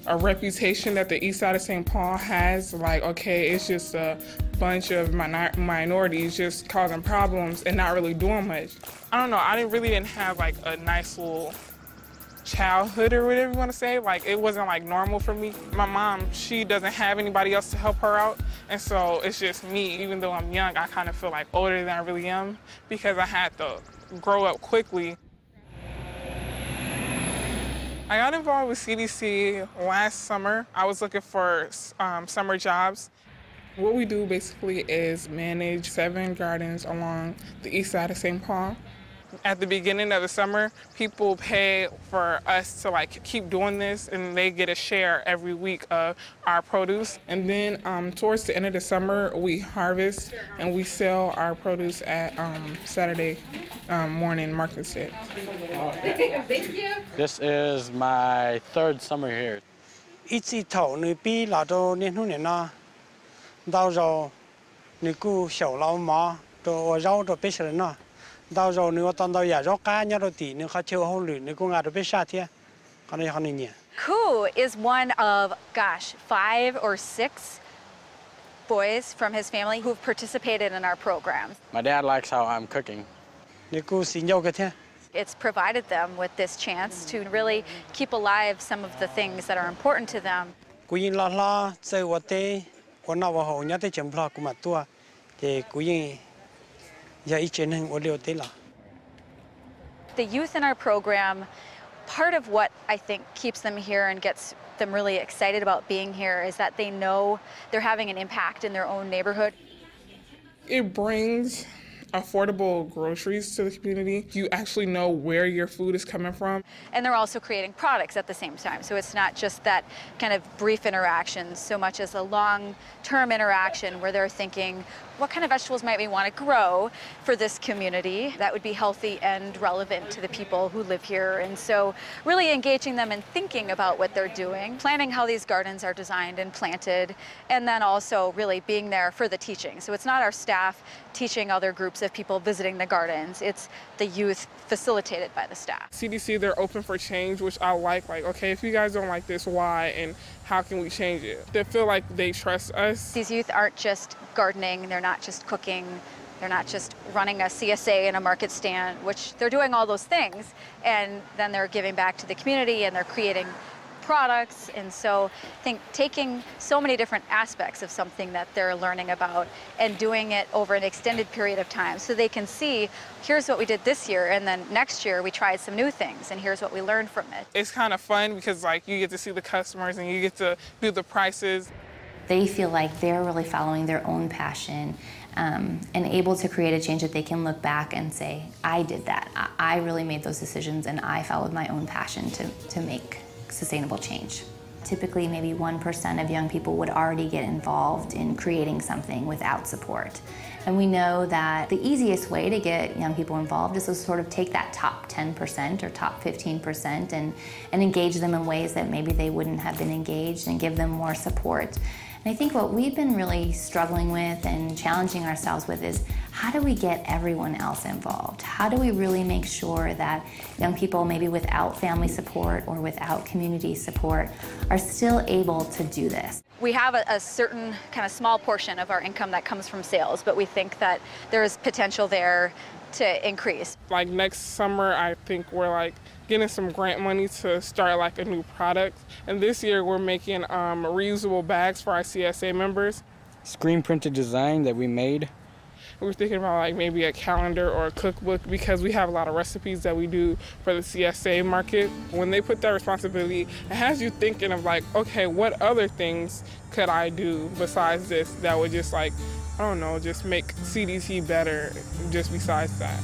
a reputation that the east side of St. Paul has, like, okay, it's just a bunch of minorities just causing problems and not really doing much. I don't know, I didn't have like a nice little childhood or whatever you want to say. Like, it wasn't like normal for me. My mom, she doesn't have anybody else to help her out, and so it's just me. Even though I'm young, I kind of feel like older than I really am because I had to grow up quickly. I got involved with CDC last summer. I was looking for summer jobs. What we do basically is manage 7 gardens along the east side of St. Paul. At the beginning of the summer, people pay for us to like keep doing this, and they get a share every week of our produce. And then towards the end of the summer, we harvest and we sell our produce at Saturday morning market set. Thank you. This is my 3rd summer here. Ku is one of, 5 or 6 boys from his family who've participated in our programs. My dad likes how I'm cooking. It's provided them with this chance to really keep alive some of the things that are important to them. The youth in our program, part of what I think keeps them here and gets them really excited about being here is that they know they're having an impact in their own neighborhood. It brings affordable groceries to the community. You actually know where your food is coming from. And they're also creating products at the same time. So it's not just that kind of brief interaction so much as a long-term interaction where they're thinking, what kind of vegetables might we want to grow for this community that would be healthy and relevant to the people who live here? And so really engaging them and thinking about what they're doing, planning how these gardens are designed and planted, and then also really being there for the teaching. So it's not our staff teaching other groups of people visiting the gardens, it's the youth facilitated by the staff. CDC, they're open for change, which I like, okay, if you guys don't like this, why, and how can we change it? They feel like they trust us. These youth aren't just gardening, they're not just cooking, they're not just running a CSA in a market stand, which they're doing all those things, and then they're giving back to the community and they're creating products. And so I think taking so many different aspects of something that they're learning about and doing it over an extended period of time so they can see, here's what we did this year, and then next year we tried some new things, and here's what we learned from it. It's kind of fun because like you get to see the customers and you get to do the prices. They feel like they're really following their own passion and able to create a change that they can look back and say, I did that. I really made those decisions and I followed my own passion to make sustainable change. Typically, maybe 1% of young people would already get involved in creating something without support. And we know that the easiest way to get young people involved is to sort of take that top 10% or top 15% and engage them in ways that maybe they wouldn't have been engaged and give them more support. And I think what we've been really struggling with and challenging ourselves with is how do we get everyone else involved? How do we really make sure that young people maybe without family support or without community support are still able to do this? We have a certain kind of small portion of our income that comes from sales, but we think that there's potential there to increase. Like next summer, I think we're like getting some grant money to start like a new product. And this year we're making reusable bags for our CSA members. Screen printed design that we made. We're thinking about like maybe a calendar or a cookbook because we have a lot of recipes that we do for the CSA market. When they put that responsibility, it has you thinking of like, okay, what other things could I do besides this that would just like, I don't know, just make CDC better just besides that.